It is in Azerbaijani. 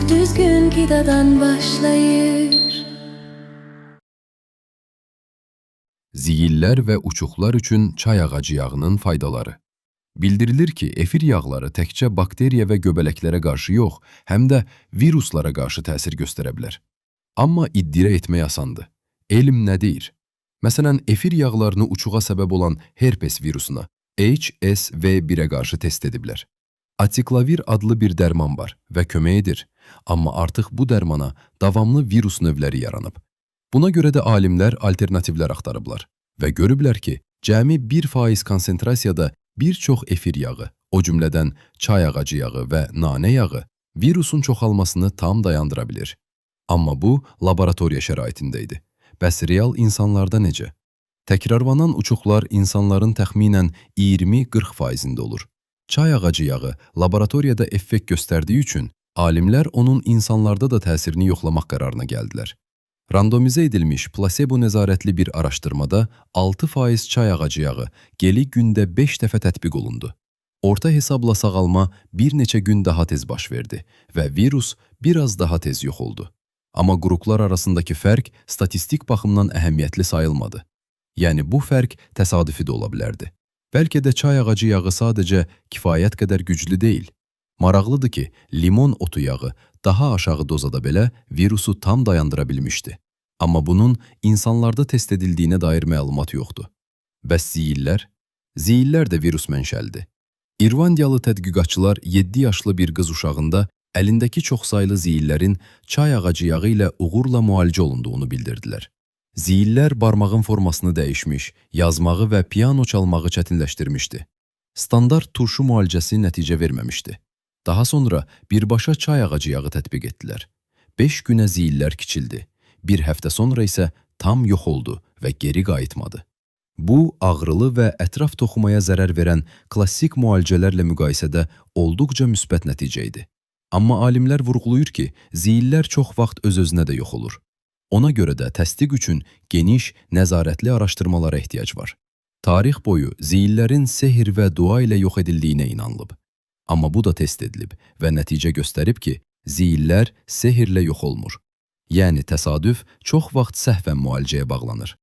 Çok düzgün gidadan başlayır. Ziyillər və uçuqlar üçün çay ağacı yağının faydaları. Bildirilir ki, efir yağları təkcə bakteriya və göbələklərə qarşı yox, həm də viruslara qarşı təsir göstərə bilər. Amma iddia etmək asandır. Elm nə deyir? Məsələn, efir yağlarını uçuğa səbəb olan herpes virusuna, HSV1-ə qarşı test ediblər. Atiklavir adlı bir dərman var və kömək edir. Amma artıq bu dərmana davamlı virus növləri yaranıb. Buna görə də alimlər alternativlər axtarıblar və görüblər ki, cəmi 1% konsentrasiyada bir çox efir yağı, o cümlədən çay ağacı yağı və nanə yağı virusun çoxalmasını tam dayandıra bilir. Amma bu, laboratoriya şəraitində idi. Bəs real insanlarda necə? Təkrarlanan uçuqlar insanların təxminən 20-40%-ində olur. Çay ağacı yağı laboratoriyada effekt göstərdiyi üçün alimlər onun insanlarda da təsirini yoxlamaq qərarına gəldilər. Randomizə edilmiş plasebo nəzarətli bir araşdırmada 6% çay ağacı yağı geli gündə 5 dəfə tətbiq olundu. Orta hesabla sağalma bir neçə gün daha tez baş verdi və virus biraz daha tez yox oldu. Amma qruplar arasındakı fərq statistik baxımdan əhəmiyyətli sayılmadı. Yəni bu fərq təsadüfi də ola bilərdi. Bəlkə də çay ağacı yağı sadəcə kifayət qədər güclü deyil. Maraqlıdır ki, limon otu yağı daha aşağı dozada belə virusu tam dayandıra bilmişdi. Amma bunun insanlarda test edildiyinə dair məlumat yoxdur. Bəs ziyillər? Ziyillər də virus mənşəlidir. İrlandiyalı tədqiqatçılar 7 yaşlı bir qız uşağında əlindəki çoxsaylı ziyillərin çay ağacı yağı ilə uğurla müalicə olunduğunu bildirdilər. Ziyillər barmağın formasını dəyişmiş, yazmağı və piano çalmağı çətinləşdirmişdi. Standart turşu müalicəsi nəticə verməmişdi. Daha sonra birbaşa çay ağacı yağı tətbiq etdilər. 5 günə ziyillər kiçildi. Bir həftə sonra isə tam yox oldu və geri qayıtmadı. Bu, ağrılı və ətraf toxumaya zərər verən klassik müalicələrlə müqayisədə olduqca müsbət nəticə idi. Amma alimlər vurğulayır ki, ziyillər çox vaxt öz-özünə də yox olur. Ona görə də təsdiq üçün geniş, nəzarətli araşdırmalara ehtiyac var. Tarix boyu ziyillərin sehr və dua ilə yox edildiyinə inanılıb. Amma bu da test edilib və nəticə göstərib ki, ziyillər sehirlə yox olmur. Yəni təsadüf çox vaxt səhvən müalicəyə bağlanır.